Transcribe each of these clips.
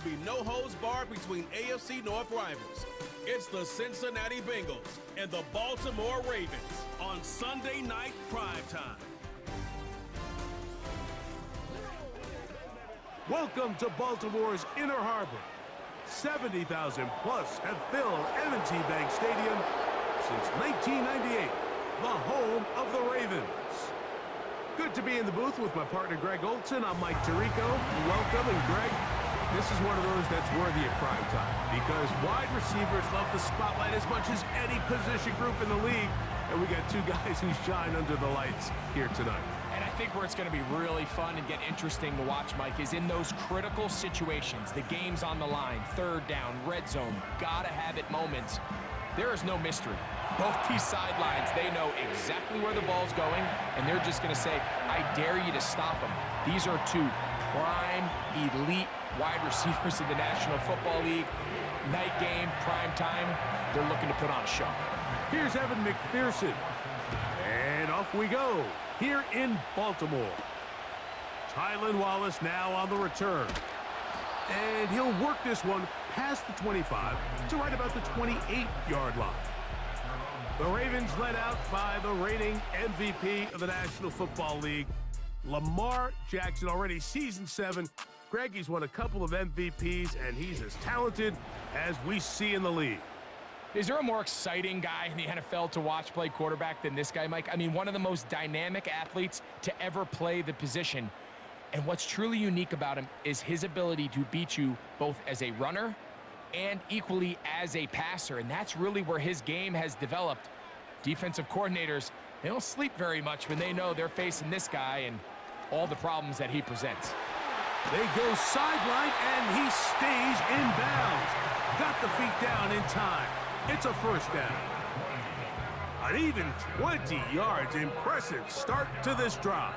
be no holds barred between AFC North rivals. It's the Cincinnati Bengals and the Baltimore Ravens on Sunday Night Primetime. Welcome to Baltimore's Inner Harbor. 70,000 plus have filled M&T Bank Stadium since 1998, the home of the Ravens. Good to be in the booth with my partner Greg Olson. I'm Mike Tirico. Welcome, and Greg, this is one of those that's worthy of prime time because wide receivers love the spotlight as much as any position group in the league, and we got two guys who shine under the lights here tonight. And I think where it's going to be really fun and get interesting to watch, Mike, is in those critical situations. The game's on the line, third down, red zone, gotta have it moments. There is no mystery. Both these sidelines, they know exactly where the ball's going, and they're just going to say, I dare you to stop them. These are two prime, elite wide receivers in the National Football League. Night game, prime time, they're looking to put on a show. Here's Evan McPherson. And off we go, here in Baltimore. Tylan Wallace now on the return. And he'll work this one past the 25 to right about the 28-yard line. The Ravens led out by the reigning MVP of the National Football League, Lamar Jackson, already season 7. Greg, he's won a couple of MVPs, and he's as talented as we see in the league. Is there a more exciting guy in the NFL to watch play quarterback than this guy, Mike? I mean, one of the most dynamic athletes to ever play the position. And what's truly unique about him is his ability to beat you both as a runner and equally as a passer. And that's really where his game has developed. Defensive coordinators, they don't sleep very much when they know they're facing this guy and all the problems that he presents. They go sideline, and he stays in bounds. Got the feet down in time. It's a first down. An even 20 yards. Impressive start to this drive.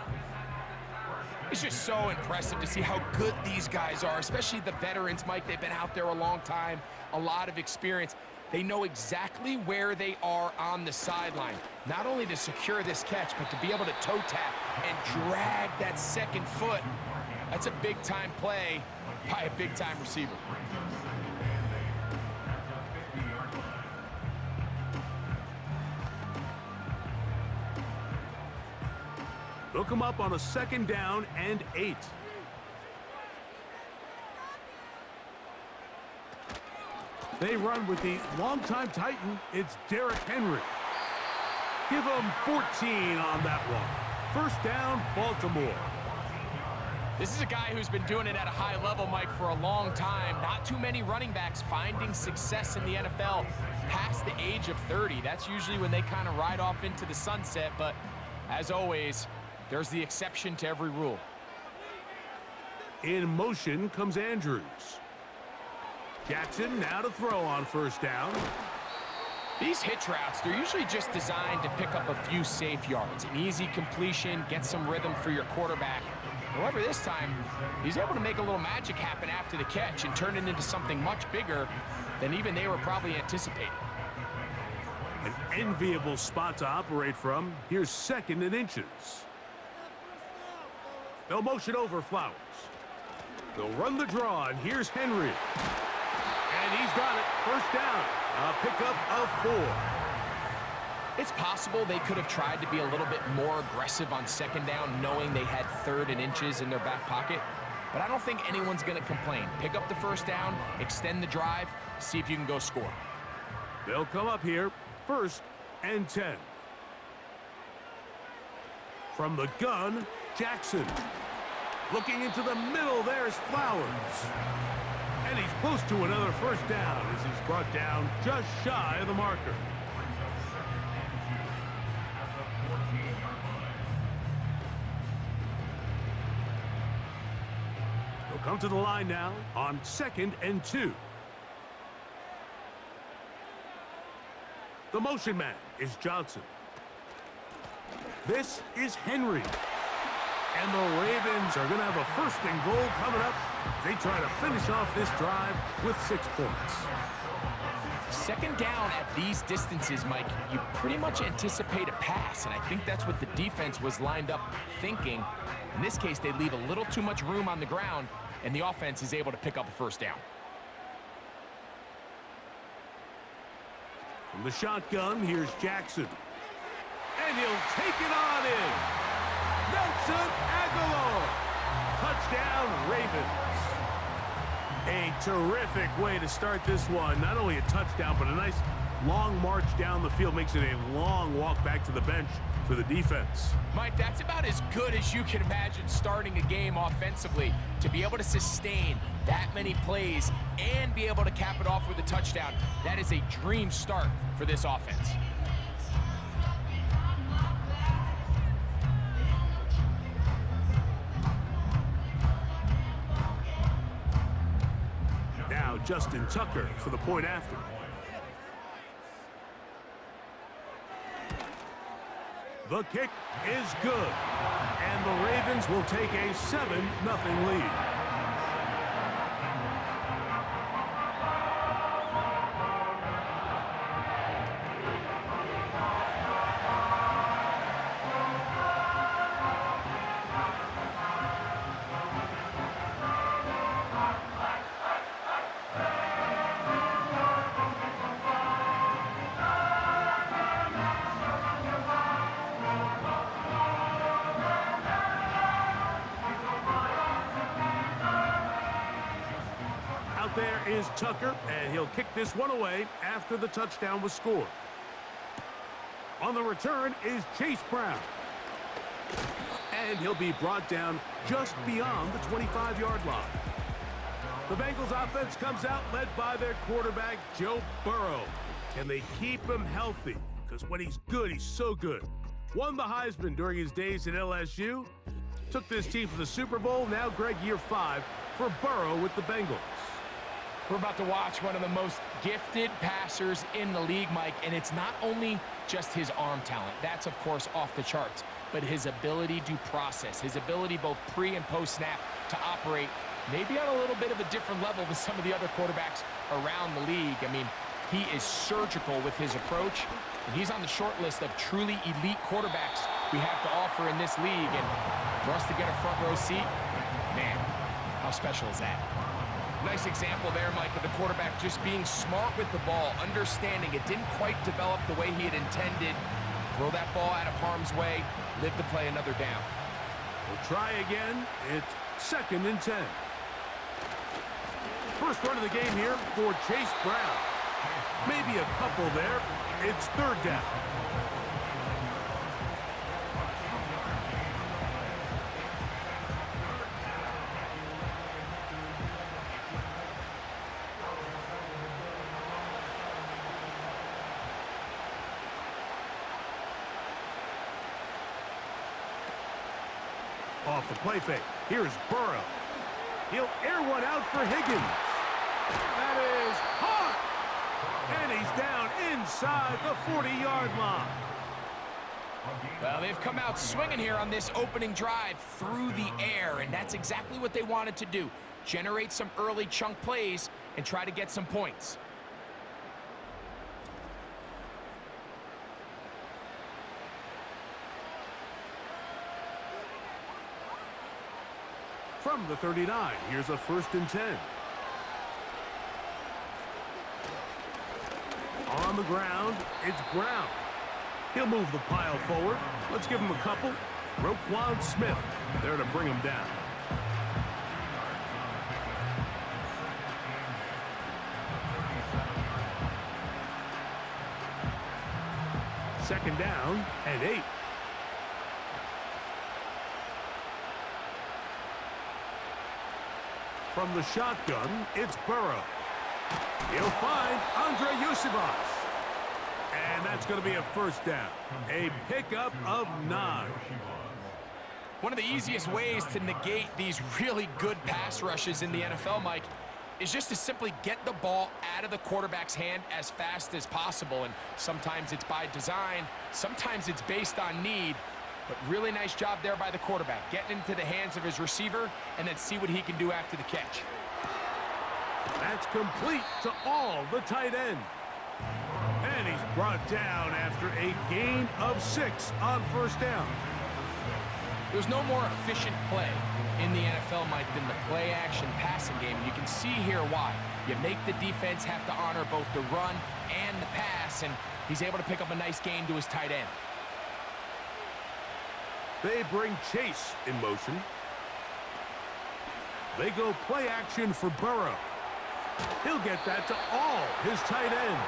It's just so impressive to see how good these guys are, especially the veterans, Mike. They've been out there a long time, a lot of experience. They know exactly where they are on the sideline, not only to secure this catch, but to be able to toe tap and drag that second foot. That's a big-time play by a big-time receiver. They'll come up on a second down and 8. They run with the longtime Titan. It's Derrick Henry. Give him 14 on that one. First down, Baltimore. This is a guy who's been doing it at a high level, Mike, for a long time. Not too many running backs finding success in the NFL past the age of 30. That's usually when they kind of ride off into the sunset, but as always, there's the exception to every rule. In motion comes Andrews. Jackson now to throw on first down. These hitch routes, they're usually just designed to pick up a few safe yards. An easy completion, get some rhythm for your quarterback. However, this time, he's able to make a little magic happen after the catch and turn it into something much bigger than even they were probably anticipating. An enviable spot to operate from. Here's second and inches. They'll motion over Flowers. They'll run the draw, and here's Henry. And he's got it. First down. A pickup of 4. It's possible they could have tried to be a little bit more aggressive on second down, knowing they had third and inches in their back pocket. But I don't think anyone's going to complain. Pick up the first down, extend the drive, see if you can go score. They'll come up here. First and 10. From the gun, Jackson. Looking into the middle, there's Flowers. And he's close to another first down as he's brought down just shy of the marker. He'll come to the line now on 2nd and 2. The motion man is Johnson. This is Henry. And the Ravens are going to have a first and goal coming up. They try to finish off this drive with 6 points. Second down at these distances, Mike, you pretty much anticipate a pass, and I think that's what the defense was lined up thinking. In this case, they leave a little too much room on the ground. and the offense is able to pick up a first down. From the shotgun, here's Jackson. And he'll take it on in. Nelson Aguilar. Touchdown, Ravens. A terrific way to start this one. Not only a touchdown, but a nice long march down the field. Makes it a long walk back to the bench for the defense. Mike, that's about as good as you can imagine starting a game offensively. To be able to sustain that many plays and be able to cap it off with a touchdown, that is a dream start for this offense. Now Justin Tucker for the point after. The kick is good, and the Ravens will take a 7-0 lead. There is Tucker, and he'll kick this one away after the touchdown was scored. On the return is Chase Brown. And he'll be brought down just beyond the 25-yard line. The Bengals offense comes out led by their quarterback, Joe Burrow. Can they keep him healthy? Because when he's good, he's so good. Won the Heisman during his days at LSU. Took this team to the Super Bowl. Now, Greg, year 5 for Burrow with the Bengals. We're about to watch one of the most gifted passers in the league, Mike, and it's not only just his arm talent. That's, of course, off the charts, but his ability to process, his ability both pre- and post-snap to operate maybe on a little bit of a different level than some of the other quarterbacks around the league. I mean, he is surgical with his approach, and he's on the short list of truly elite quarterbacks we have to offer in this league. And for us to get a front row seat, man, how special is that? Nice example there, Mike, of the quarterback just being smart with the ball, understanding it didn't quite develop the way he had intended. Throw that ball out of harm's way, live to play another down. We'll try again. It's 2nd and 10. First run of the game here for Chase Brown. Maybe a couple there. It's 3rd down. Off the play fake. Here's Burrow. He'll air one out for Higgins. That is hot. And he's down inside the 40-yard line. Well, they've come out swinging here on this opening drive through the air, and that's exactly what they wanted to do. Generate some early chunk plays and try to get some points. From the 39, here's a 1st and 10. On the ground, it's Brown. He'll move the pile forward. Let's give him a couple. Roquan Smith there to bring him down. Second down and 8. From the shotgun, it's Burrow. He'll find Andre Yusibas. And that's going to be a 1st down. A pickup of 9. One of the easiest ways to negate these really good pass rushes in the NFL, Mike, is just to simply get the ball out of the quarterback's hand as fast as possible. And sometimes it's by design, sometimes it's based on need. But really nice job there by the quarterback, getting into the hands of his receiver and then see what he can do after the catch. That's complete to all the tight end. And he's brought down after a gain of 6 on 1st down. There's no more efficient play in the NFL, Mike, than the play-action passing game. And you can see here why. You make the defense have to honor both the run and the pass, and he's able to pick up a nice gain to his tight end. They bring Chase in motion. They go play action for Burrow. He'll get that to all his tight end.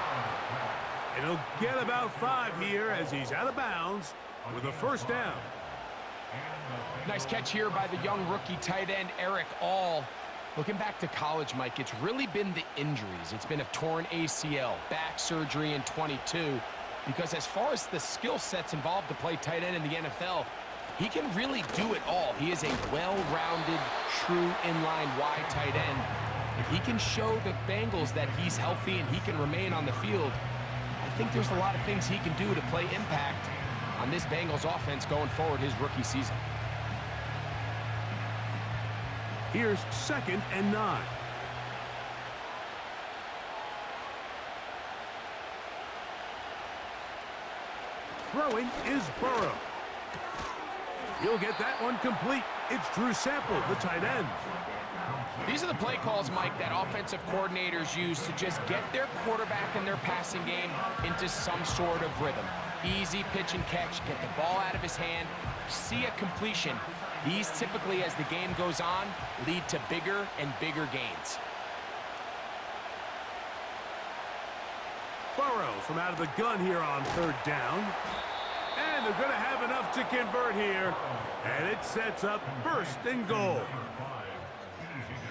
And he'll get about 5 here as he's out of bounds with a first down. Nice catch here by the young rookie tight end, Eric All. Looking back to college, Mike, it's really been the injuries. It's been a torn ACL, back surgery in 22. Because as far as the skill sets involved to play tight end in the NFL, he can really do it all. He is a well-rounded, true inline wide tight end. If he can show the Bengals that he's healthy and he can remain on the field, I think there's a lot of things he can do to play impact on this Bengals offense going forward his rookie season. Here's 2nd and 9. Throwing is Burrow. He'll get that one complete. It's Drew Sample, the tight end. These are the play calls, Mike, that offensive coordinators use to just get their quarterback and their passing game into some sort of rhythm. Easy pitch and catch, get the ball out of his hand, see a completion. These typically, as the game goes on, lead to bigger and bigger gains. Burrow from out of the gun here on 3rd down. And they're going to have enough to convert here. And it sets up 1st and goal.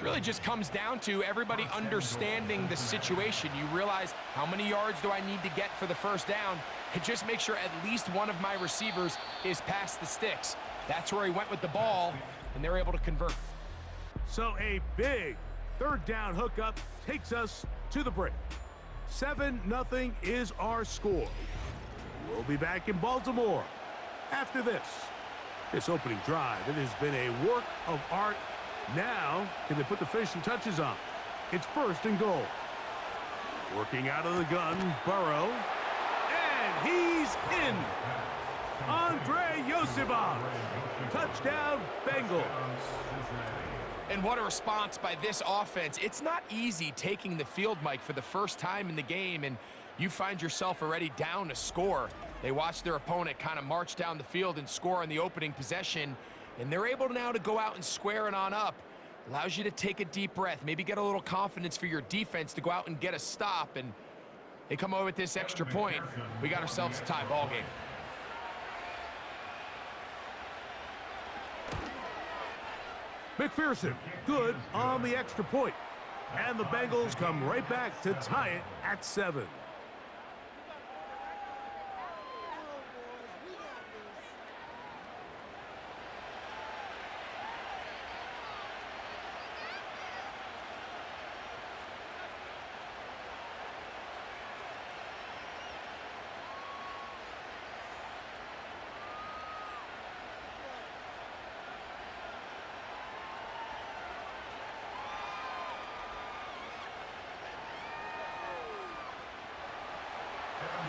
Really just comes down to everybody understanding the situation. You realize, how many yards do I need to get for the first down? And just make sure at least one of my receivers is past the sticks. That's where he went with the ball, and they're able to convert. So a big 3rd down hookup takes us to the break. 7-0 is our score. We'll be back in Baltimore after this. This opening drive, it has been a work of art. Now, can they put the finishing touches on? It's 1st and goal. Working out of the gun, Burrow. And he's in. Andre Yosivach. Touchdown, Bengals. And what a response by this offense. It's not easy taking the field, Mike, for the first time in the game, and you find yourself already down a score. They watch their opponent kind of march down the field and score on the opening possession, and they're able now to go out and square it on up. Allows you to take a deep breath, maybe get a little confidence for your defense to go out and get a stop, and they come over with this extra point. We got ourselves a tie ball game. McPherson, good on the extra point. And the Bengals come right back to tie it at 7.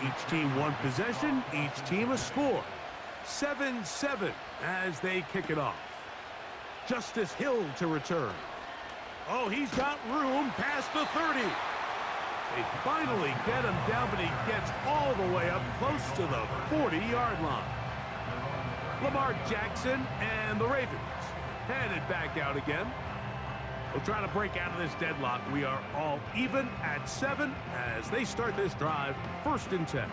Each team one possession, each team a score. 7-7 as they kick it off. Justice Hill to return. Oh, he's got room past the 30. They finally get him down, but he gets all the way up close to the 40-yard line. Lamar Jackson and the Ravens headed back out again. We'll try to break out of this deadlock. We are all even at 7 as they start this drive, 1st and 10.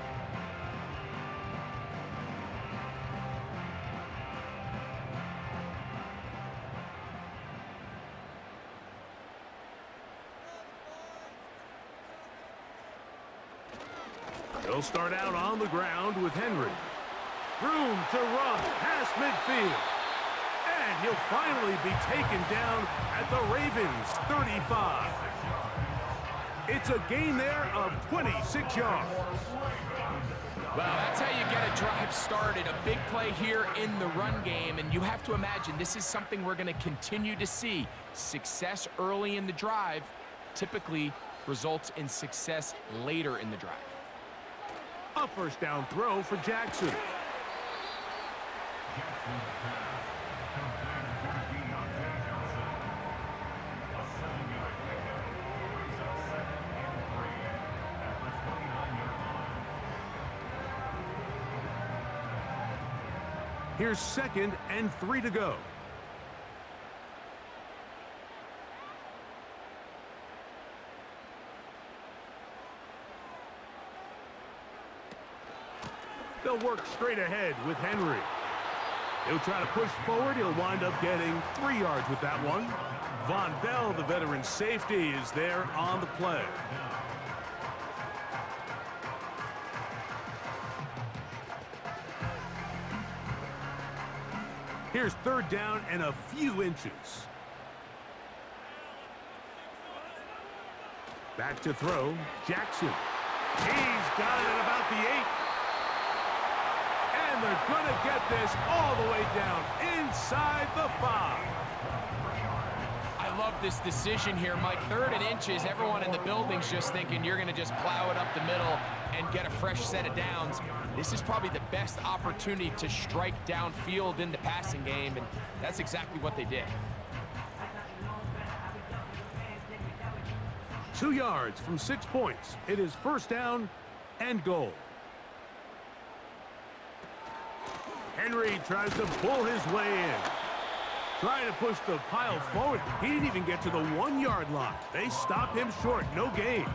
They'll start out on the ground with Henry. Room to run past midfield. And he'll finally be taken down at the Ravens' 35. It's a gain there of 26 yards. Well, that's how you get a drive started. A big play here in the run game, and you have to imagine this is something we're going to continue to see. Success early in the drive typically results in success later in the drive. A first down throw for Jackson. Here's 2nd and 3 to go. They'll work straight ahead with Henry. He'll try to push forward. He'll wind up getting 3 yards with that one. Von Bell, the veteran safety, is there on the play. Here's 3rd down and a few inches. Back to throw, Jackson. He's got it at about the 8. And they're going to get this all the way down inside the 5. I love this decision here, Mike. 3rd and inches, everyone in the building's just thinking you're going to just plow it up the middle and get a fresh set of downs. This is probably the best opportunity to strike downfield in the passing game, and that's exactly what they did. 2 yards from 6 points. It is 1st down and goal. Henry tries to pull his way in. Trying to push the pile forward. He didn't even get to the 1-yard line. They stopped him short. No gain.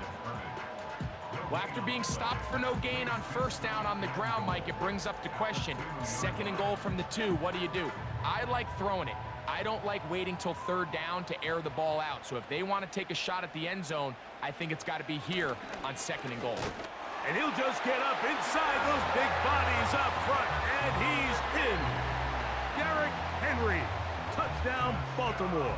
Well, after being stopped for no gain on 1st down on the ground, Mike, it brings up the question. 2nd and goal from the 2. What do? I like throwing it. I don't like waiting till 3rd down to air the ball out. So if they want to take a shot at the end zone, I think it's got to be here on 2nd and goal. And he'll just get up inside those big bodies up front. And he's in. Derrick Henry. Touchdown, Baltimore.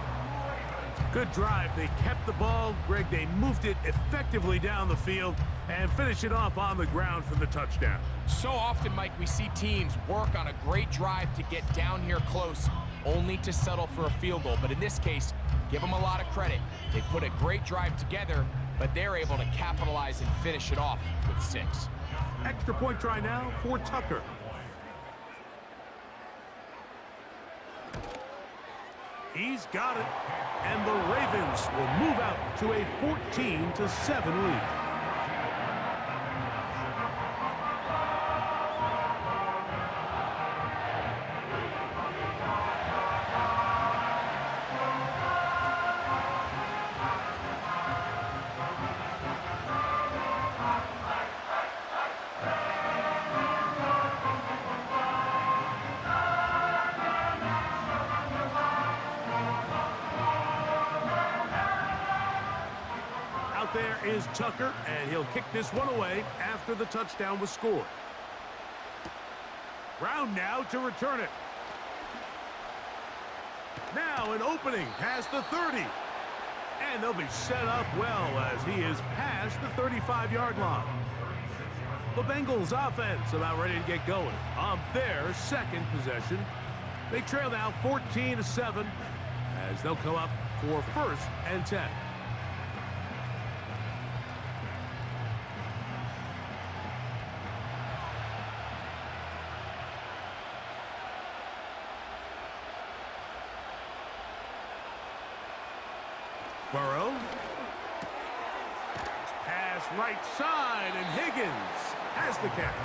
Good drive. They kept the ball. Greg, they moved it effectively down the field and finish it off on the ground for the touchdown. So often, Mike, we see teams work on a great drive to get down here close, only to settle for a field goal. But in this case, give them a lot of credit. They put a great drive together, but they're able to capitalize and finish it off with 6. Extra point try now for Tucker. He's got it. And the Ravens will move out to a 14-7 lead. There is Tucker, and he'll kick this one away after the touchdown was scored. Brown now to return it. Now an opening past the 30. And they'll be set up well as he is past the 35-yard line. The Bengals offense about ready to get going on their 2nd possession. They trail now 14-7 as they'll come up for 1st and 10. Burrow. Pass right side, and Higgins has the catch.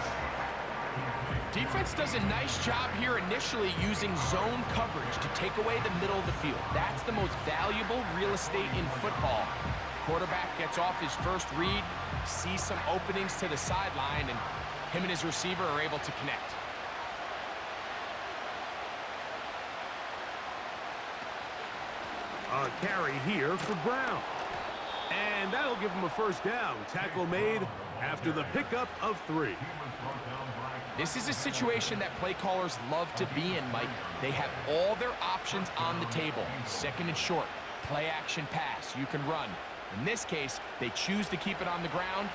Defense does a nice job here initially using zone coverage to take away the middle of the field. That's the most valuable real estate in football. Quarterback gets off his first read, sees some openings to the sideline, and him and his receiver are able to connect. A carry here for Brown. And that'll give him a 1st down. Tackle made after the pickup of 3. This is a situation that play callers love to be in, Mike. They have all their options on the table. 2nd and short, play action pass, you can run. In this case, they choose to keep it on the ground,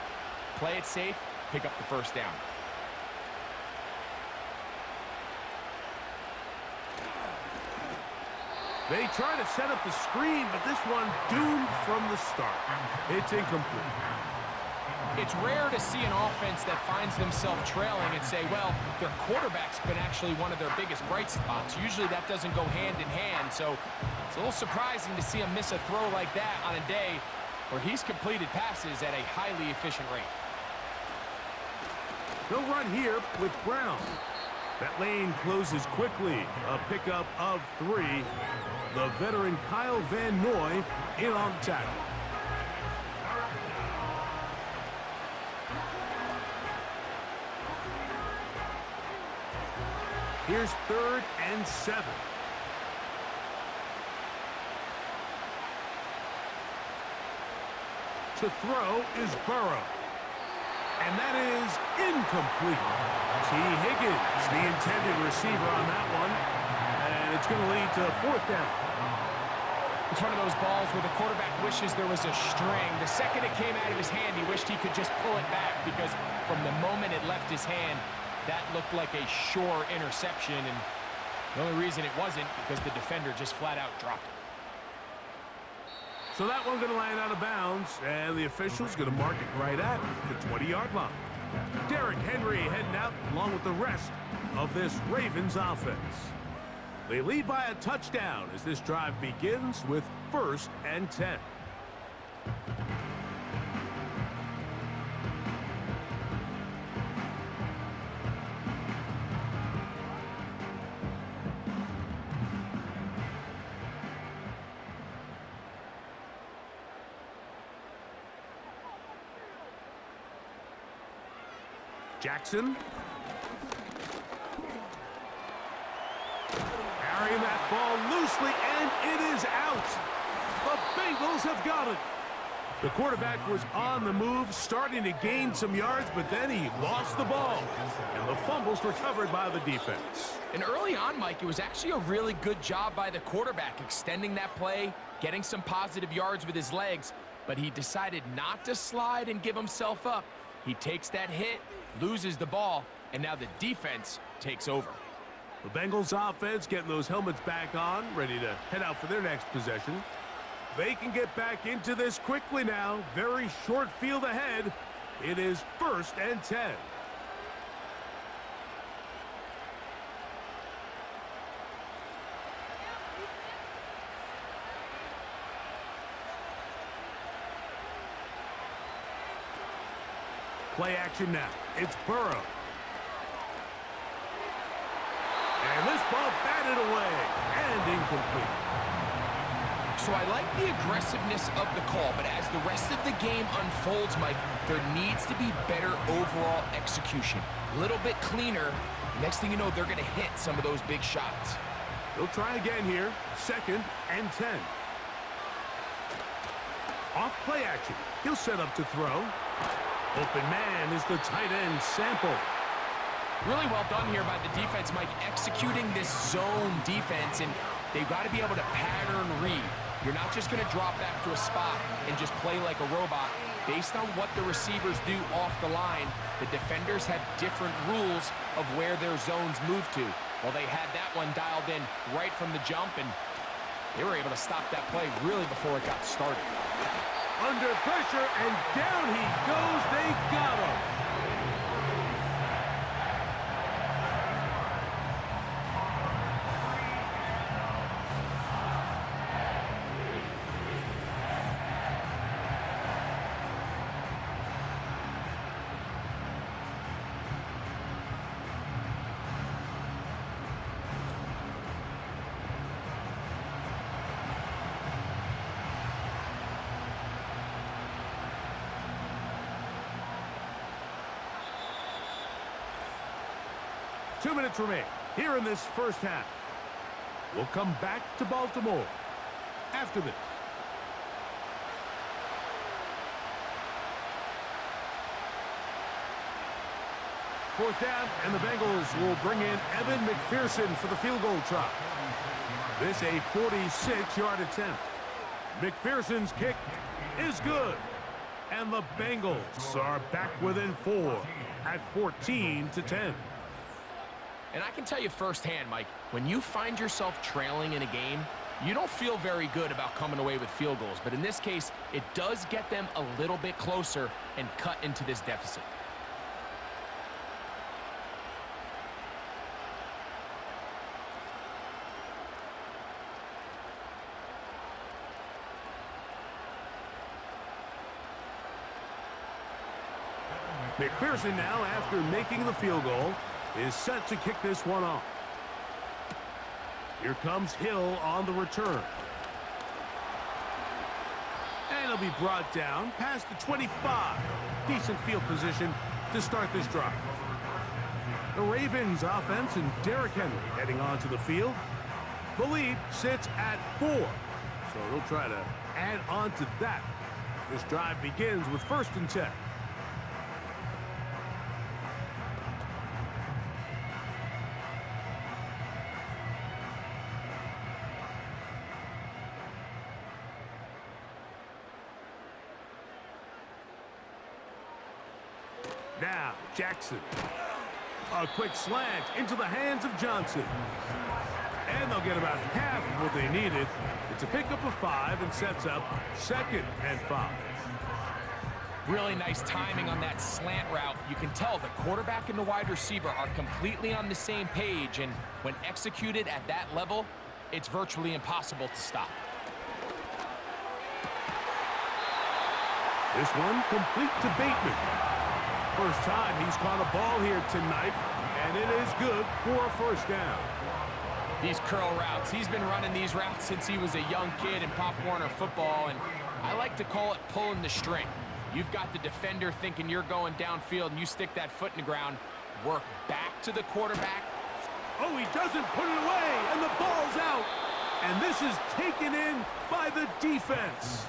play it safe, pick up the 1st down. They try to set up the screen, but this one doomed from the start. It's incomplete. It's rare to see an offense that finds themselves trailing and say, well, their quarterback's been actually one of their biggest bright spots. Usually that doesn't go hand in hand, so it's a little surprising to see him miss a throw like that on a day where he's completed passes at a highly efficient rate. They'll run here with Brown. That lane closes quickly. A pickup of 3. The veteran Kyle Van Noy in on the tackle. Here's 3rd and 7. To throw is Burrow. And that is incomplete. T. Higgins, the intended receiver on that one. And it's going to lead to 4th down. It's one of those balls where the quarterback wishes there was a string. The second it came out of his hand, he wished he could just pull it back because from the moment it left his hand, that looked like a sure interception. And the only reason it wasn't because the defender just flat out dropped it. So that one's going to land out of bounds, and the official's going to mark it right at the 20-yard line. Derrick Henry heading out along with the rest of this Ravens offense. They lead by a touchdown as this drive begins with 1st and 10. Jackson. Carrying that ball loosely, and it is out. The Bengals have got it. The quarterback was on the move, starting to gain some yards, but then he lost the ball. And the fumble's recovered by the defense. And early on, Mike, it was actually a really good job by the quarterback, extending that play, getting some positive yards with his legs, but he decided not to slide and give himself up. He takes that hit, loses the ball, and now the defense takes over. The Bengals offense getting those helmets back on, ready to head out for their next possession. They can get back into this quickly now. Very short field ahead. It is 1st and 10. Play action now. It's Burrow. And this ball batted away and incomplete. So I like the aggressiveness of the call, but as the rest of the game unfolds, Mike, there needs to be better overall execution. A little bit cleaner. Next thing you know, they're going to hit some of those big shots. They'll try again here. 2nd and 10. Off play action. He'll set up to throw. Open man is the tight end, Sample. Really well done here by the defense, Mike, executing this zone defense, and they've got to be able to pattern read. You're not just going to drop back to a spot and just play like a robot. Based on what the receivers do off the line, the defenders have different rules of where their zones move to. Well, they had that one dialed in right from the jump, and they were able to stop that play really before it got started. Under pressure, and down he goes. They got him. Two minutes remain here in this first half. We'll come back to Baltimore after this. Fourth down, and the Bengals will bring in Evan McPherson for the field goal try. This a 46-yard attempt. McPherson's kick is good. And the Bengals are back within 4 at 14-10. And I can tell you firsthand, Mike, when you find yourself trailing in a game, you don't feel very good about coming away with field goals. But in this case, it does get them a little bit closer and cut into this deficit. McPherson now, after making the field goal, is set to kick this one off. Here comes Hill on the return. And he'll be brought down past the 25. Decent field position to start this drive. The Ravens offense and Derrick Henry heading onto the field. The lead sits at 4, so they'll try to add on to that. This drive begins with 1st and 10. Now, Jackson. A quick slant into the hands of Johnson. And they'll get about half of what they needed. It's a pickup of 5 and sets up 2nd and 5. Really nice timing on that slant route. You can tell the quarterback and the wide receiver are completely on the same page, and when executed at that level, it's virtually impossible to stop. This one complete to Bateman. First time he's caught a ball here tonight, and it is good for a 1st down. These curl routes, he's been running these routes since he was a young kid in Pop Warner football, and I like to call it pulling the string. You've got the defender thinking you're going downfield, and you stick that foot in the ground, work back to the quarterback. Oh, he doesn't put it away, and the ball's out. And this is taken in by the defense.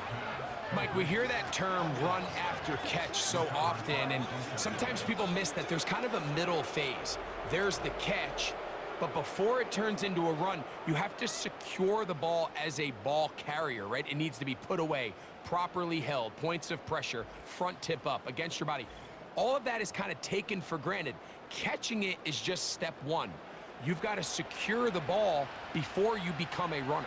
Mike, we hear that term run after catch so often, and sometimes people miss that there's kind of a middle phase. There's the catch, but before it turns into a run, you have to secure the ball as a ball carrier, right? It needs to be put away, properly held, points of pressure, front tip up against your body. All of that is kind of taken for granted. Catching it is just step 1. You've got to secure the ball before you become a runner.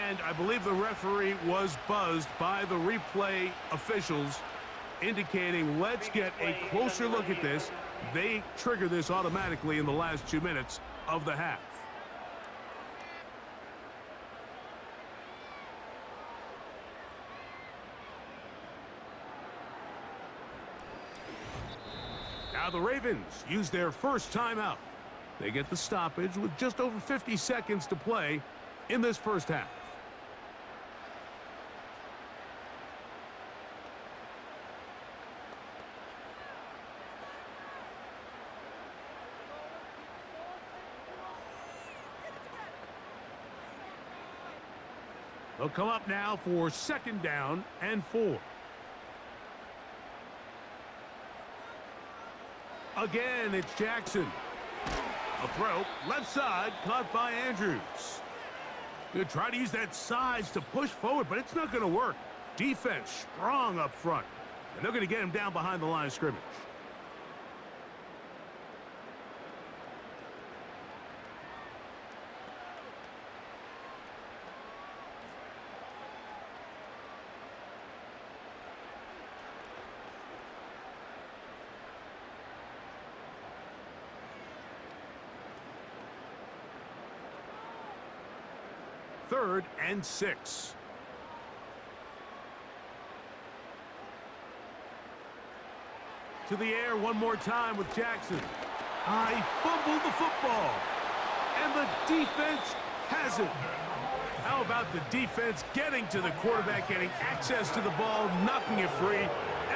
And I believe the referee was buzzed by the replay officials, indicating let's get a closer look at this. They trigger this automatically in the last 2 minutes of the half. Now the Ravens use their first timeout. They get the stoppage with just over 50 seconds to play in this first half. They'll come up now for 2nd down and 4. Again, it's Jackson. A throw, left side, caught by Andrews. They'll try to use that size to push forward, but it's not going to work. Defense strong up front, and they're going to get him down behind the line of scrimmage. Third and 6. To the air one more time with Jackson. He fumbled the football. And the defense has it. How about the defense getting to the quarterback, getting access to the ball, knocking it free,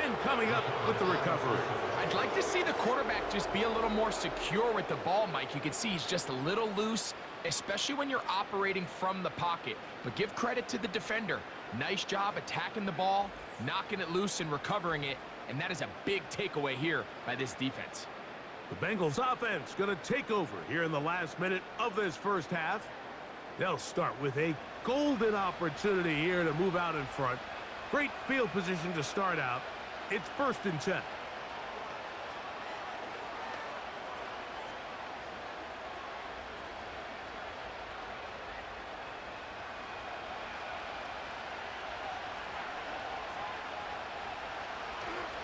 and coming up with the recovery? I'd like to see the quarterback just be a little more secure with the ball, Mike. You can see he's just a little loose, especially when you're operating from the pocket. But give credit to the defender. Nice job attacking the ball, knocking it loose and recovering it, and that is a big takeaway here by this defense. The Bengals offense going to take over here in the last minute of this first half. They'll start with a golden opportunity here to move out in front. Great field position to start out. It's 1st and 10.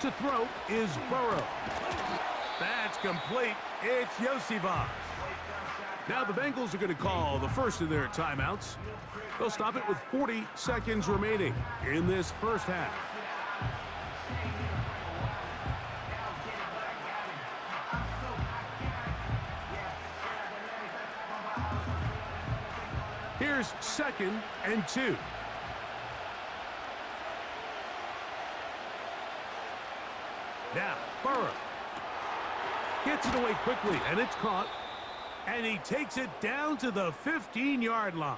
To throw is Burrow. That's complete. It's Yosivas. Now the Bengals are going to call the first of their timeouts. They'll stop it with 40 seconds remaining in this first half. Here's 2nd and 2. Now, Burrow gets it away quickly, and it's caught. And he takes it down to the 15-yard line.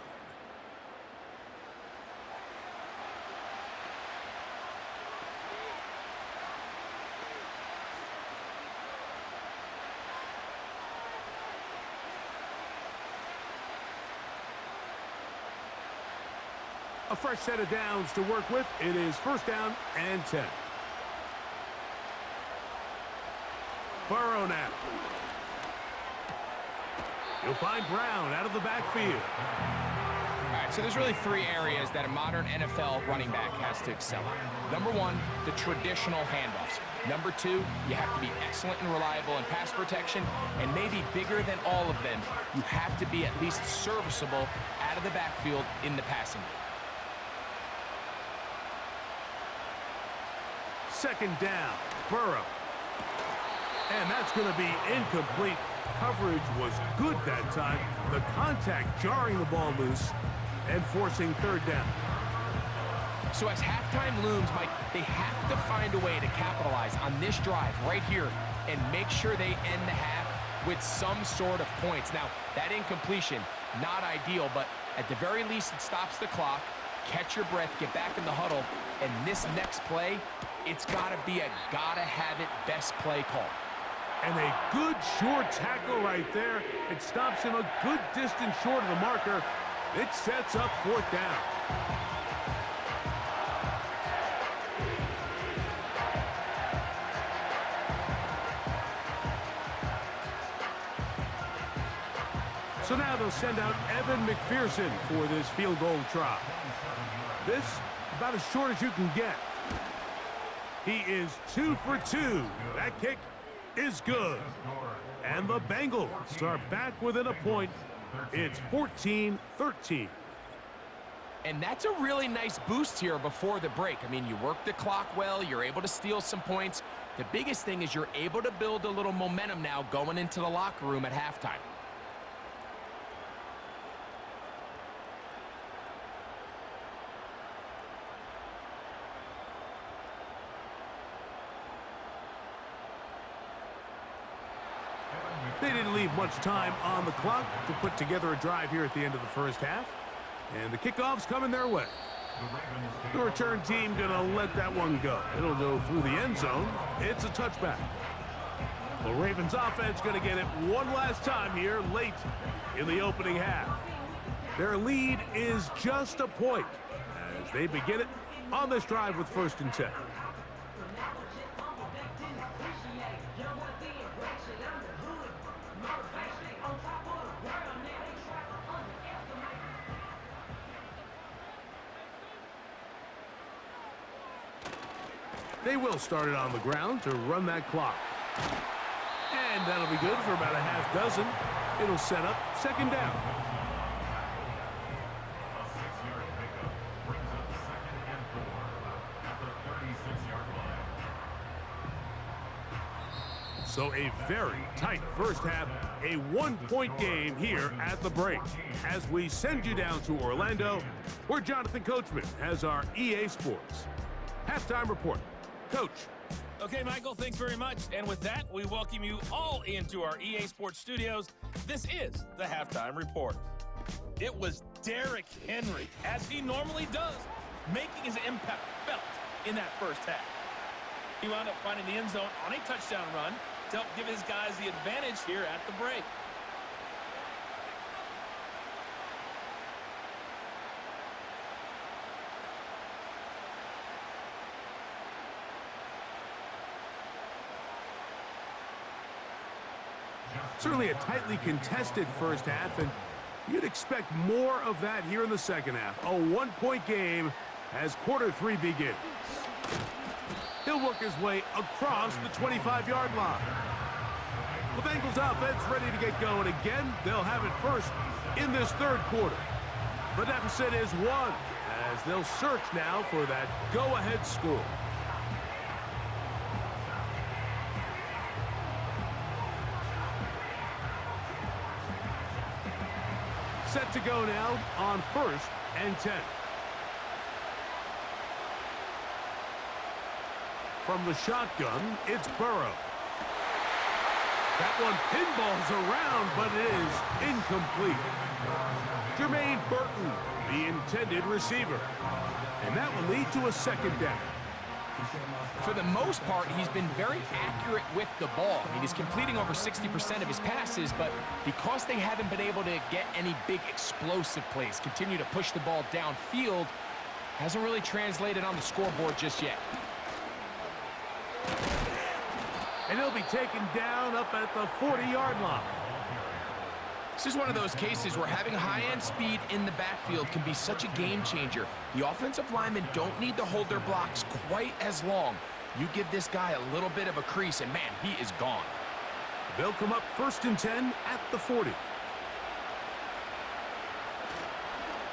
A fresh set of downs to work with. It is 1st down and 10. Burrow now. You'll find Brown out of the backfield. All right, so there's really 3 areas that a modern NFL running back has to excel at. Number 1, the traditional handoffs. Number 2, you have to be excellent and reliable in pass protection. And maybe bigger than all of them, you have to be at least serviceable out of the backfield in the passing game. 2nd down, Burrow. And that's going to be incomplete. Coverage was good that time. The contact jarring the ball loose and forcing 3rd down. So as halftime looms, Mike, they have to find a way to capitalize on this drive right here and make sure they end the half with some sort of points. Now, that incompletion, not ideal, but at the very least, it stops the clock. Catch your breath, get back in the huddle, and this next play, it's got to be a gotta-have-it best play call. And a good short tackle right there. It stops him a good distance short of the marker. It sets up 4th down. So now they'll send out Evan McPherson for this field goal try. This, about as short as you can get. He is 2 for 2. That kick is good. And the Bengals are back within a point. It's 14-13. And that's a really nice boost here before the break. I mean, you work the clock well, you're able to steal some points. The biggest thing is you're able to build a little momentum now going into the locker room at halftime. They didn't leave much time on the clock to put together a drive here at the end of the 1st half. And the kickoff's coming their way. The return team going to let that one go. It'll go through the end zone. It's a touchback. The Ravens offense going to get it one last time here late in the opening half. Their lead is just a point as they begin it on this drive with 1st and 10. They will start it on the ground to run that clock. And that'll be good for about a half dozen. It'll set up 2nd down. So a very tight 1st half, a 1-point game here at the break. As we send you down to Orlando, where Jonathan Coachman has our EA Sports halftime report. Coach. Okay, Michael, thanks very much. And with that, we welcome you all into our EA Sports studios. This is the Halftime Report. It was Derrick Henry, as he normally does, making his impact felt in that 1st half. He wound up finding the end zone on a touchdown run to help give his guys the advantage here at the break. Certainly a tightly contested 1st half, and you'd expect more of that here in the 2nd half. A 1-point game as quarter 3 begins. He'll work his way across the 25-yard line. The Bengals offense ready to get going again. They'll have it first in this 3rd quarter. The deficit is 1 as they'll search now for that go-ahead score. Set to go now on 1st and 10. From the shotgun, it's Burrow. That one pinballs around, but it is incomplete. Jermaine Burton, the intended receiver. And that will lead to a 2nd down. For the most part, he's been very accurate with the ball. I mean, he's completing over 60% of his passes, but because they haven't been able to get any big explosive plays, continue to push the ball downfield, hasn't really translated on the scoreboard just yet. And he'll be taken down up at the 40-yard line. This is one of those cases where having high-end speed in the backfield can be such a game changer. The offensive linemen don't need to hold their blocks quite as long. You give this guy a little bit of a crease, and man, he is gone. They'll come up 1st and 10 at the 40.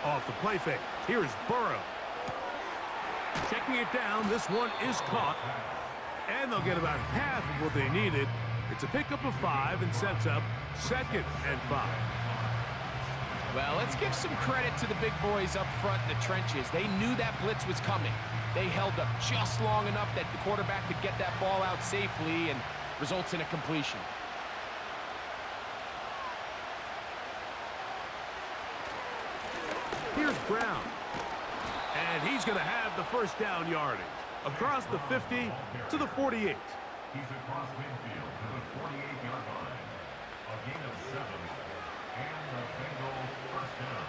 Off the play fake. Here's Burrow. Checking it down. This one is caught. And they'll get about half of what they needed. It's a pickup of 5 and sets up 2nd and 5. Well, let's give some credit to the big boys up front in the trenches. They knew that blitz was coming. They held up just long enough that the quarterback could get that ball out safely and results in a completion. Here's Brown. And he's going to have the 1st down yardage. Across the 50 to the 48. He's across midfield to the 48-yard line. A gain of 7. And the Bengals 1st down.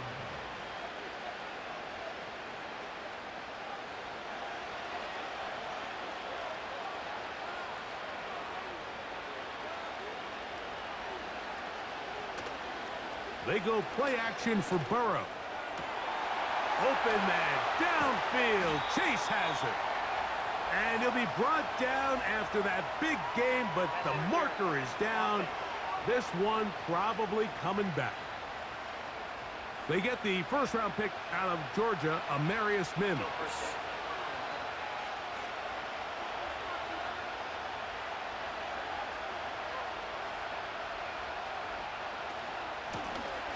They go play action for Burrow. Open man, downfield. Chase has it. And he'll be brought down after that big game, but the marker is down. This one probably coming back. They get the 1st-round pick out of Georgia, Amarius Mims.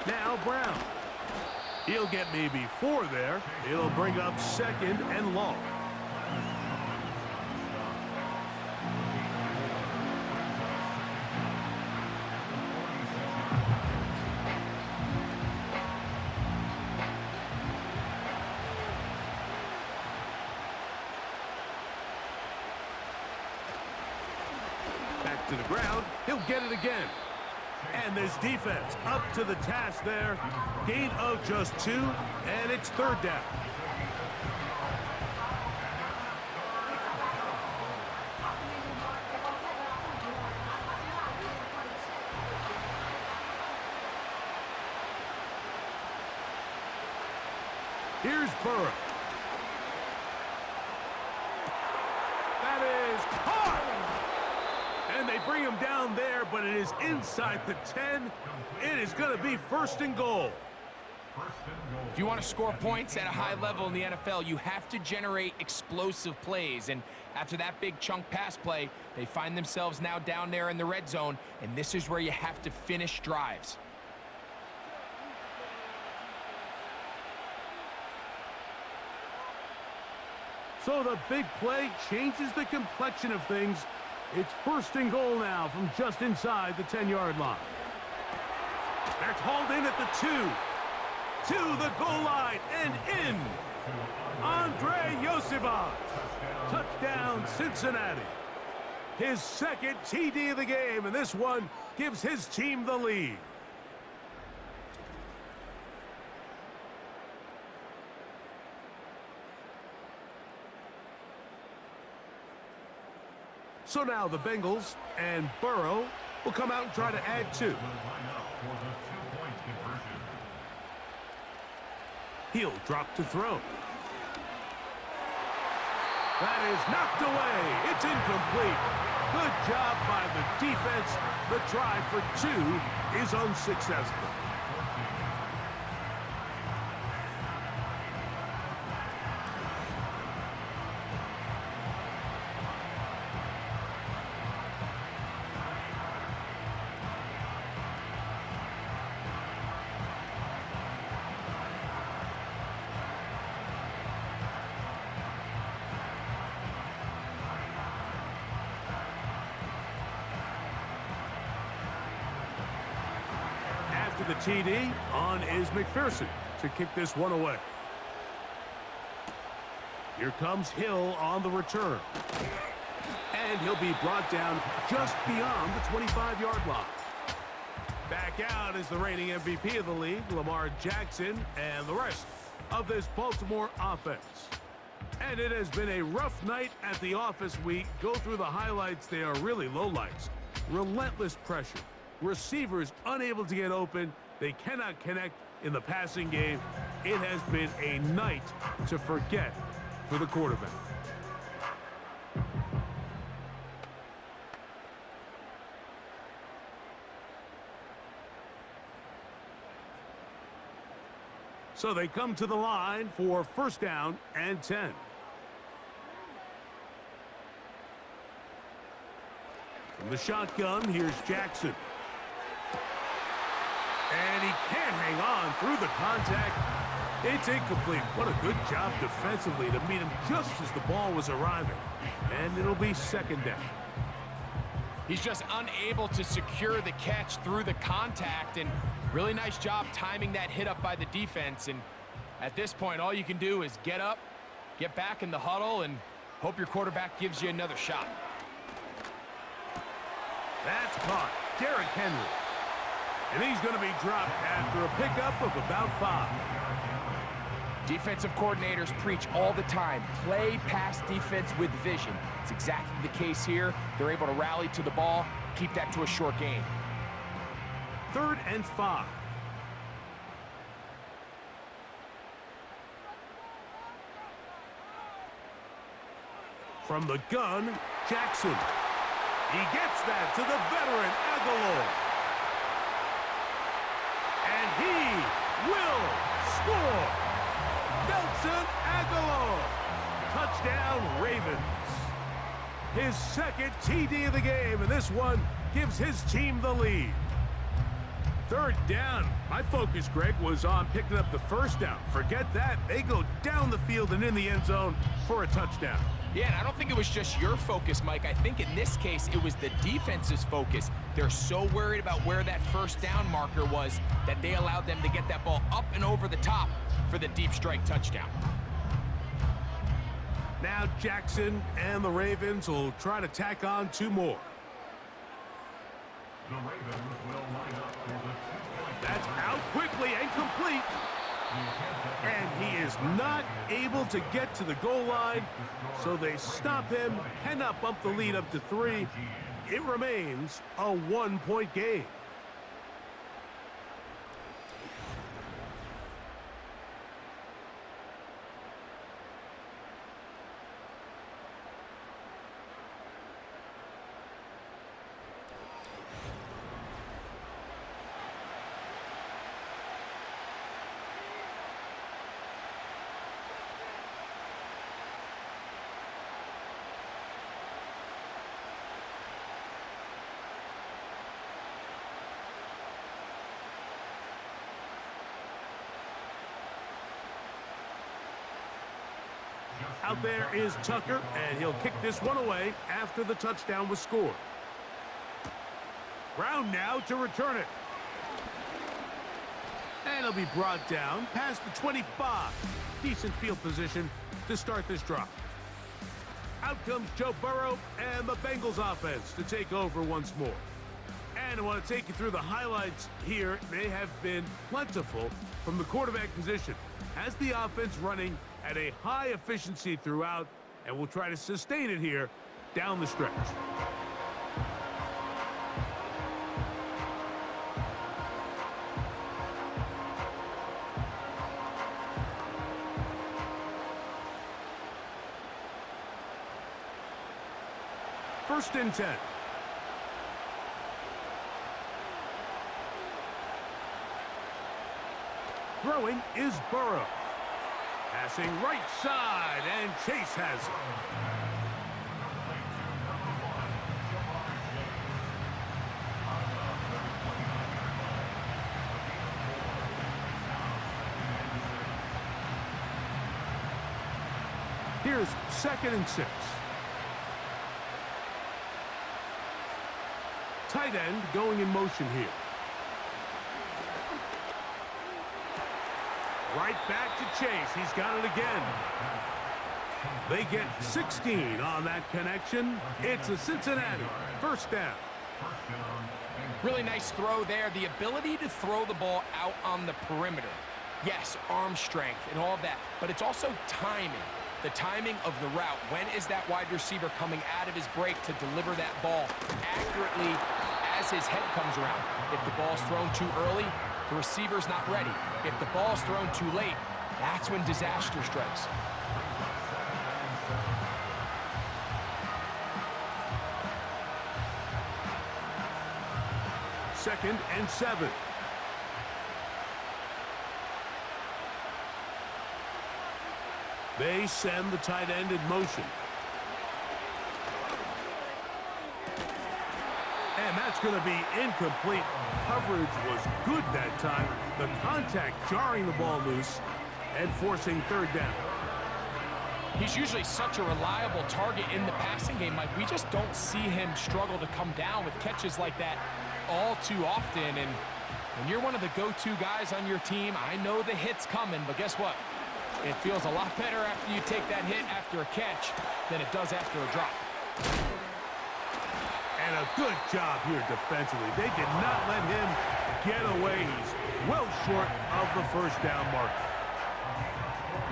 Now Brown. He'll get maybe 4 there. It'll bring up 2nd and long. Back to the ground. He'll get it again. And this defense up to the task there. Gain of just 2, and it's 3rd down. Here's Burrow. That is hard. And they bring him down there, but it is inside the 10. It is going to be 1st and goal. If you want to score points at a high level in the NFL, you have to generate explosive plays. And after that big chunk pass play, they find themselves now down there in the red zone, and this is where you have to finish drives. So the big play changes the complexion of things. It's 1st and goal now from just inside the 10-yard line. That's hauled in at the 2. To the goal line and in. Andre Yosivas. Touchdown, Cincinnati. His 2nd TD of the game, and this one gives his team the lead. So now the Bengals and Burrow will come out and try to add 2. He'll drop to throw. That is knocked away. It's incomplete. Good job by the defense. The try for 2 is unsuccessful. After the TD, on is McPherson to kick this one away. Here comes Hill on the return. And he'll be brought down just beyond the 25-yard line. Back out is the reigning MVP of the league, Lamar Jackson, and the rest of this Baltimore offense. And it has been a rough night at the office. We go through the highlights. They are really lowlights. Relentless pressure. Receivers unable to get open. They cannot connect in the passing game. It has been a night to forget for the quarterback. So they come to the line for first down and 10. From the shotgun, here's Jackson. And he can't hang on through the contact. It's incomplete. What a good job defensively to meet him just as the ball was arriving. And it'll be second down. He's just unable to secure the catch through the contact, and really nice job timing that hit up by the defense. And at this point, all you can do is get up, get back in the huddle, and hope your quarterback gives you another shot. That's caught. Derrick Henry. And he's going to be dropped after a pickup of about 5. Defensive coordinators preach all the time, play pass defense with vision. It's exactly the case here. They're able to rally to the ball, keep that to a short gain. 3rd and 5. From the gun, Jackson. He gets that to the veteran Aguilar. And he will score. Nelson Aguilar. Touchdown, Ravens. His second TD of the game, and this one gives his team the lead. 3rd down. My focus, Greg, was on picking up the first down. Forget that. They go down the field and in the end zone for a touchdown. Yeah, and I don't think it was just your focus, Mike. I think in this case, it was the defense's focus. They're so worried about where that first down marker was that they allowed them to get that ball up and over the top for the deep strike touchdown. Now Jackson and the Ravens will try to tack on 2 more. The Ravens will line up for the 2-point. That's out quickly and complete. And he is not able to get to the goal line, so they stop him, cannot bump the lead up to 3. It remains a 1-point game. Out there is Tucker, and he'll kick this one away after the touchdown was scored. Brown now to return it. And he'll be brought down past the 25. Decent field position to start this drive. Out comes Joe Burrow and the Bengals offense to take over once more. And I want to take you through the highlights here. They have been plentiful from the quarterback position. Has the offense running at a high efficiency throughout, and we'll try to sustain it here down the stretch. First and 10. Throwing is Burrow. Passing right side, and Chase has it. Here's 2nd and 6. Tight end going in motion here. Right back to Chase. He's got it again. They get 16 on that connection. It's a Cincinnati first down. Really nice throw there. The ability to throw the ball out on the perimeter. Yes, arm strength and all of that, but it's also timing. The timing of the route. When is that wide receiver coming out of his break to deliver that ball accurately as his head comes around? If the ball's thrown too early, the receiver's not ready. If the ball's thrown too late, that's when disaster strikes. Second and 7. They send the tight end in motion. And that's going to be incomplete. Coverage was good that time. The contact jarring the ball loose and forcing third down. He's usually such a reliable target in the passing game, Mike. We just don't see him struggle to come down with catches like that all too often. And when you're one of the go-to guys on your team, I know the hit's coming, but guess what? It feels a lot better after you take that hit after a catch than it does after a drop. And a good job here defensively. They did not let him get away. He's well short of the first down mark.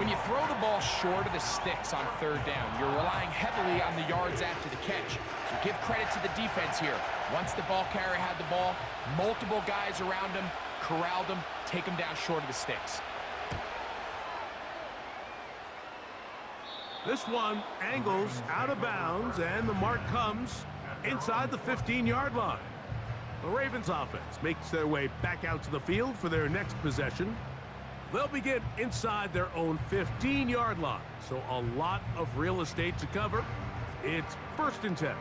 When you throw the ball short of the sticks on third down, you're relying heavily on the yards after the catch. So give credit to the defense here. Once the ball carrier had the ball, multiple guys around him, corralled him, take him down short of the sticks. This one angles out of bounds, and the mark comes inside the 15-yard line. The Ravens offense makes their way back out to the field for their next possession. They'll begin inside their own 15-yard line, so a lot of real estate to cover. It's 1st and 10.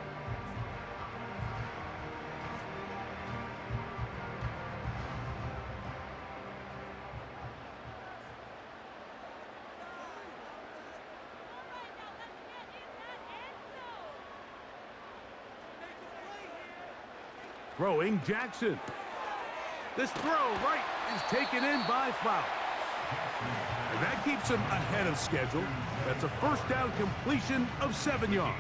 Throwing Jackson. This throw right is taken in by Flowers. And that keeps him ahead of schedule. That's a first down completion of 7 yards.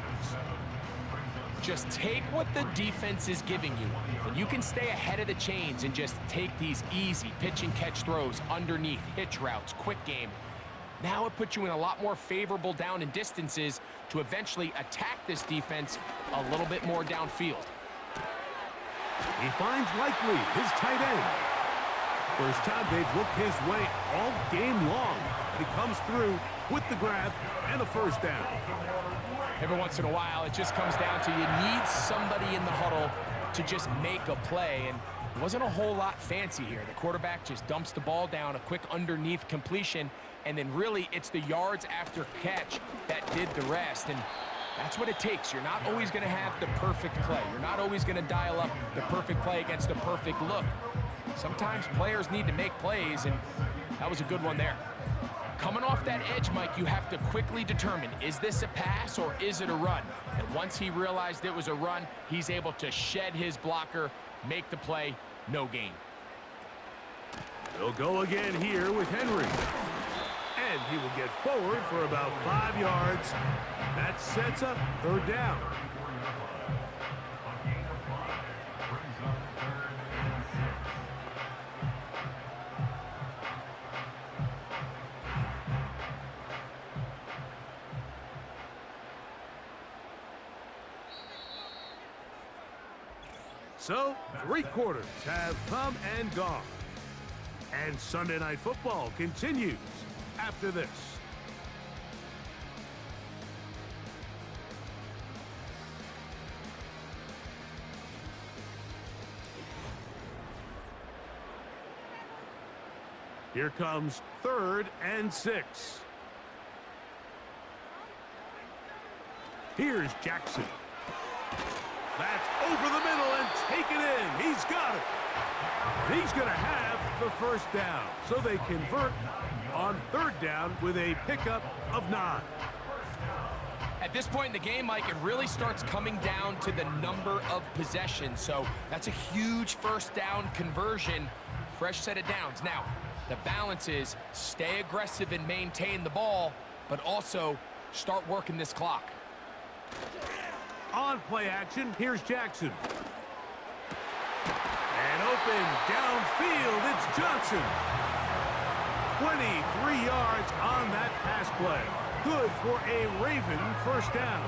Just take what the defense is giving you, and you can stay ahead of the chains and just take these easy pitch and catch throws underneath, hitch routes, quick game. Now it puts you in a lot more favorable down and distances to eventually attack this defense a little bit more downfield. He finds Likely, his tight end. First time they've looked his way all game long. He comes through with the grab and a first down. Every once in a while, it just comes down to you need somebody in the huddle to just make a play, and it wasn't a whole lot fancy here. The quarterback just dumps the ball down, a quick underneath completion, and then really it's the yards after catch that did the rest. And that's what it takes. You're not always going to have the perfect play. You're not always going to dial up the perfect play against the perfect look. Sometimes players need to make plays, and that was a good one there. Coming off that edge, Mike, you have to quickly determine, is this a pass or is it a run? And once he realized it was a run, he's able to shed his blocker, make the play, no gain. He'll go again here with Henry. And he will get forward for about 5 yards. That sets up third down. So, 3 quarters have come and gone. And Sunday Night Football continues after this. Here comes 3rd and 6. Here's Jackson. That's over the middle and taken in. He's got it. And he's going to have the first down. So they convert on 3rd down with a pickup of 9. At this point in the game, Mike, it really starts coming down to the number of possessions. So that's a huge first down conversion. Fresh set of downs. Now, The balance is stay aggressive and maintain the ball, but also start working this clock. On play action, here's Jackson. And open downfield, it's Johnson. 23 yards on that pass play. Good for a Raven first down.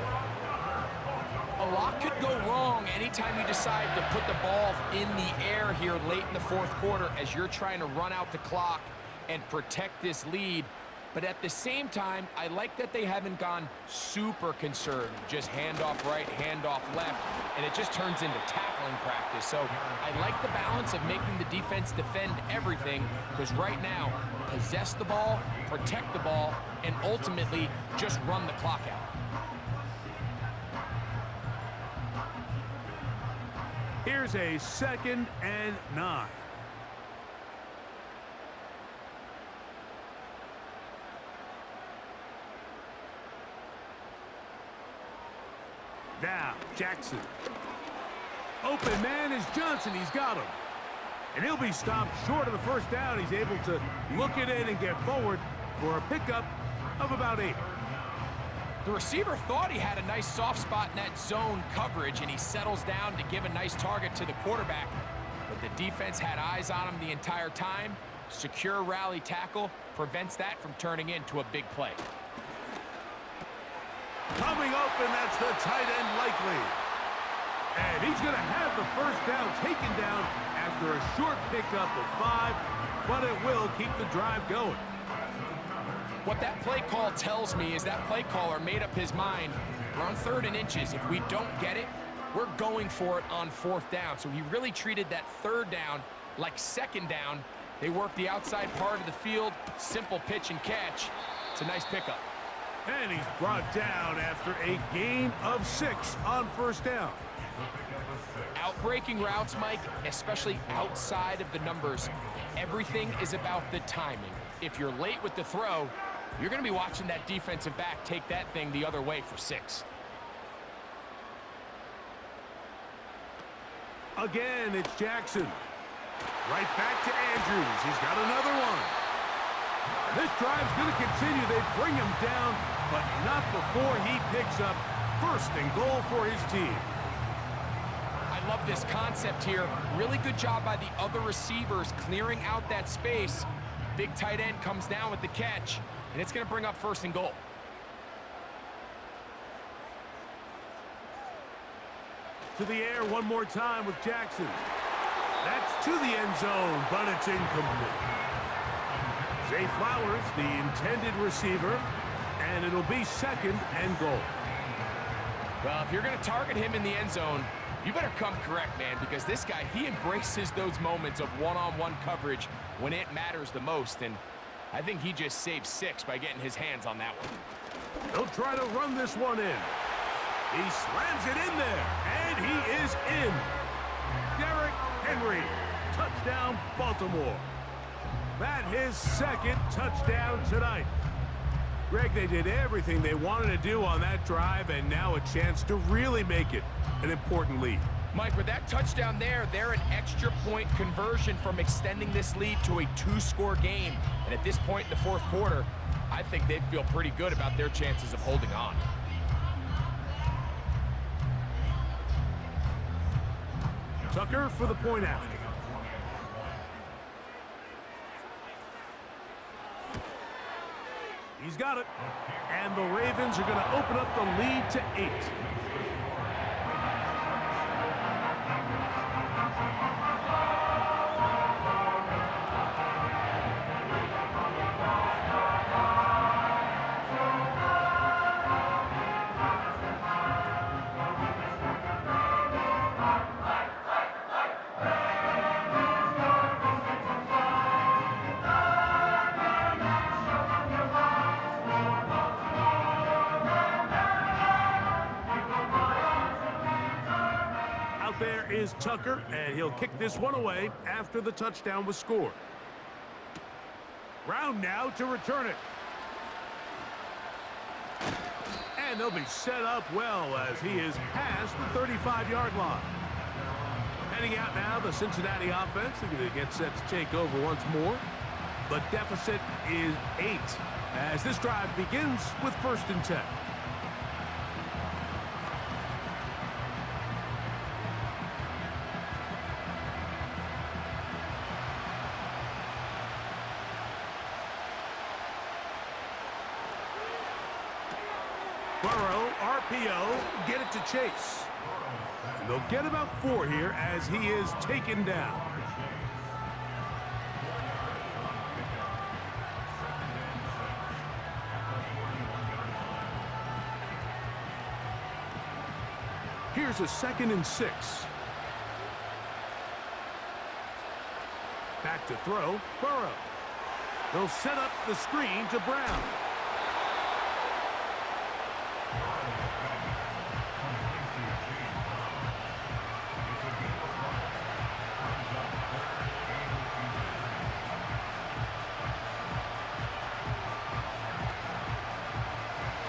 A lot could go wrong anytime you decide to put the ball in the air here late in the fourth quarter as you're trying to run out the clock and protect this lead. But at the same time, I like that they haven't gone super conservative. Just handoff right, handoff left, and it just turns into tackling practice. So I like the balance of making the defense defend everything, because right now, possess the ball, protect the ball, and ultimately just run the clock out. Here's a 2nd and 9. Now, Jackson. Open man is Johnson. He's got him. And he'll be stopped short of the first down. He's able to look it in and get forward for a pickup of about 8. The receiver thought he had a nice soft spot in that zone coverage, and he settles down to give a nice target to the quarterback. But the defense had eyes on him the entire time. Secure rally tackle prevents that from turning into a big play. Coming open, that's the tight end likely. And he's going to have the first down taken down after a short pickup of 5, but it will keep the drive going. What that play call tells me is that play caller made up his mind. We're on 3rd and inches. If we don't get it, we're going for it on 4th down. So he really treated that 3rd down like 2nd down. They work the outside part of the field, simple pitch and catch. It's a nice pickup. And he's brought down after a gain of 6 on 1st down. Outbreaking routes, Mike, especially outside of the numbers, everything is about the timing. If you're late with the throw, you're going to be watching that defensive back take that thing the other way for 6. Again, it's Jackson. Right back to Andrews. He's got another one. This drive's going to continue. They bring him down, but not before he picks up 1st and goal for his team. I love this concept here. Really good job by the other receivers clearing out that space. Big tight end comes down with the catch, and it's going to bring up 1st and goal. To the air one more time with Jackson. That's to the end zone, but it's incomplete. Zay Flowers, the intended receiver, and it'll be 2nd and goal. Well, if you're going to target him in the end zone, you better come correct, man, because this guy, he embraces those moments of one-on-one coverage when it matters the most, and I think he just saved 6 by getting his hands on that one. He'll try to run this one in. He slams it in there, and he is in. Derrick Henry, touchdown, Baltimore. That his 2nd touchdown tonight. Greg, they did everything they wanted to do on that drive, and now a chance to really make it an important lead. Mike, with that touchdown there, they're an extra point conversion from extending this lead to a 2-score game. And at this point in the 4th quarter, I think they feel pretty good about their chances of holding on. Tucker for the point after. He's got it. And the Ravens are going to open up the lead to 8. There is Tucker, and he'll kick this one away after the touchdown was scored. Brown now to return it. And they'll be set up well as he is past the 35-yard line. Heading out now, the Cincinnati offense. They're going to get set to take over once more. The deficit is 8 as this drive begins with 1st and 10. Burrow, RPO, get it to Chase. And they'll get about 4 here as he is taken down. Here's a 2nd and 6. Back to throw, Burrow. They'll set up the screen to Brown.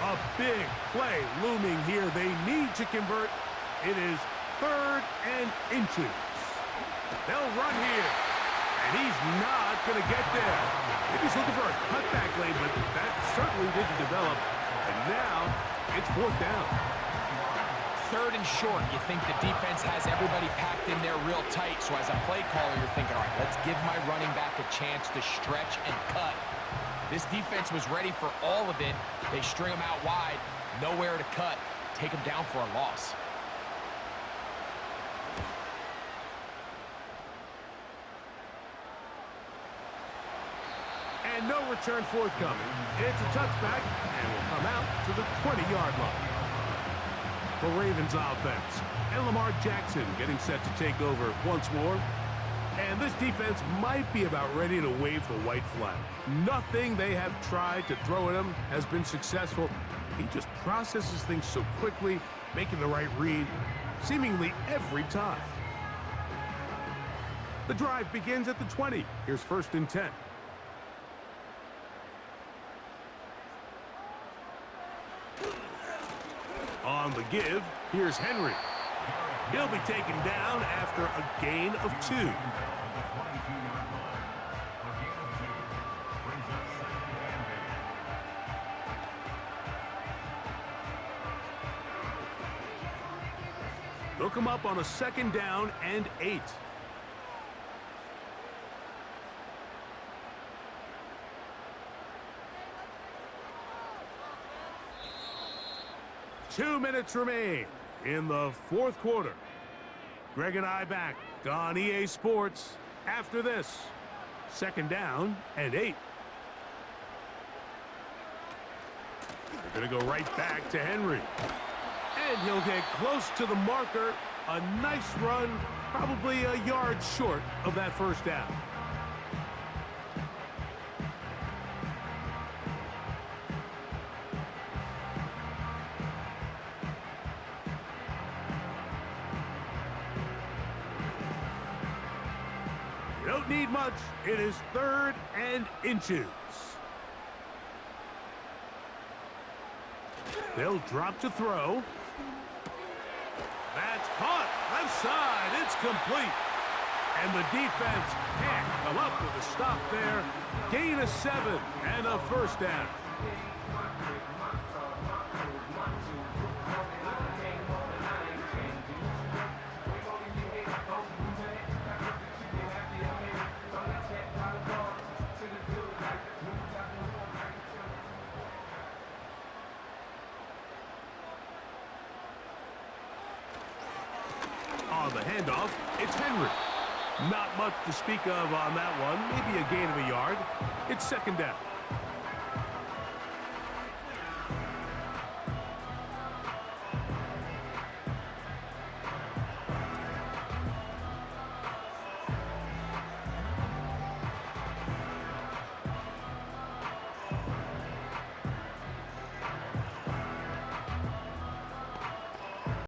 A big play looming here. They need to convert. It is 3rd and inches. They'll run here. And he's not going to get there. Maybe he's looking for a cutback lane, but that certainly didn't develop. And now it's 4th down. 3rd and short. You think the defense has everybody packed in there real tight. So as a play caller, you're thinking, all right, let's give my running back a chance to stretch and cut. This defense was ready for all of it. They string him out wide, nowhere to cut, take him down for a loss. And no return forthcoming. It's a touchback, and will come out to the 20-yard line. The Ravens offense, and Lamar Jackson getting set to take over once more. And this defense might be about ready to wave the white flag. Nothing they have tried to throw at him has been successful. He just processes things so quickly, making the right read, seemingly every time. The drive begins at the 20. Here's 1st and 10. On the give, here's Henry. He'll be taken down after a gain of 2. They'll come up on a 2nd down and 8. Two minutes remain in the 4th quarter. Greg and I back on EA Sports after this. 2nd down and 8. They're going to go right back to Henry. And he'll get close to the marker. A nice run, probably a yard short of that 1st down. Don't need much. It is 3rd and inches. They'll drop to throw. That's caught. Left side. It's complete. And the defense can't come up with a stop there. Gain of 7 and a 1st down. On the handoff, it's Henry. Not much to speak of on that one. Maybe a gain of a yard. It's 2nd down.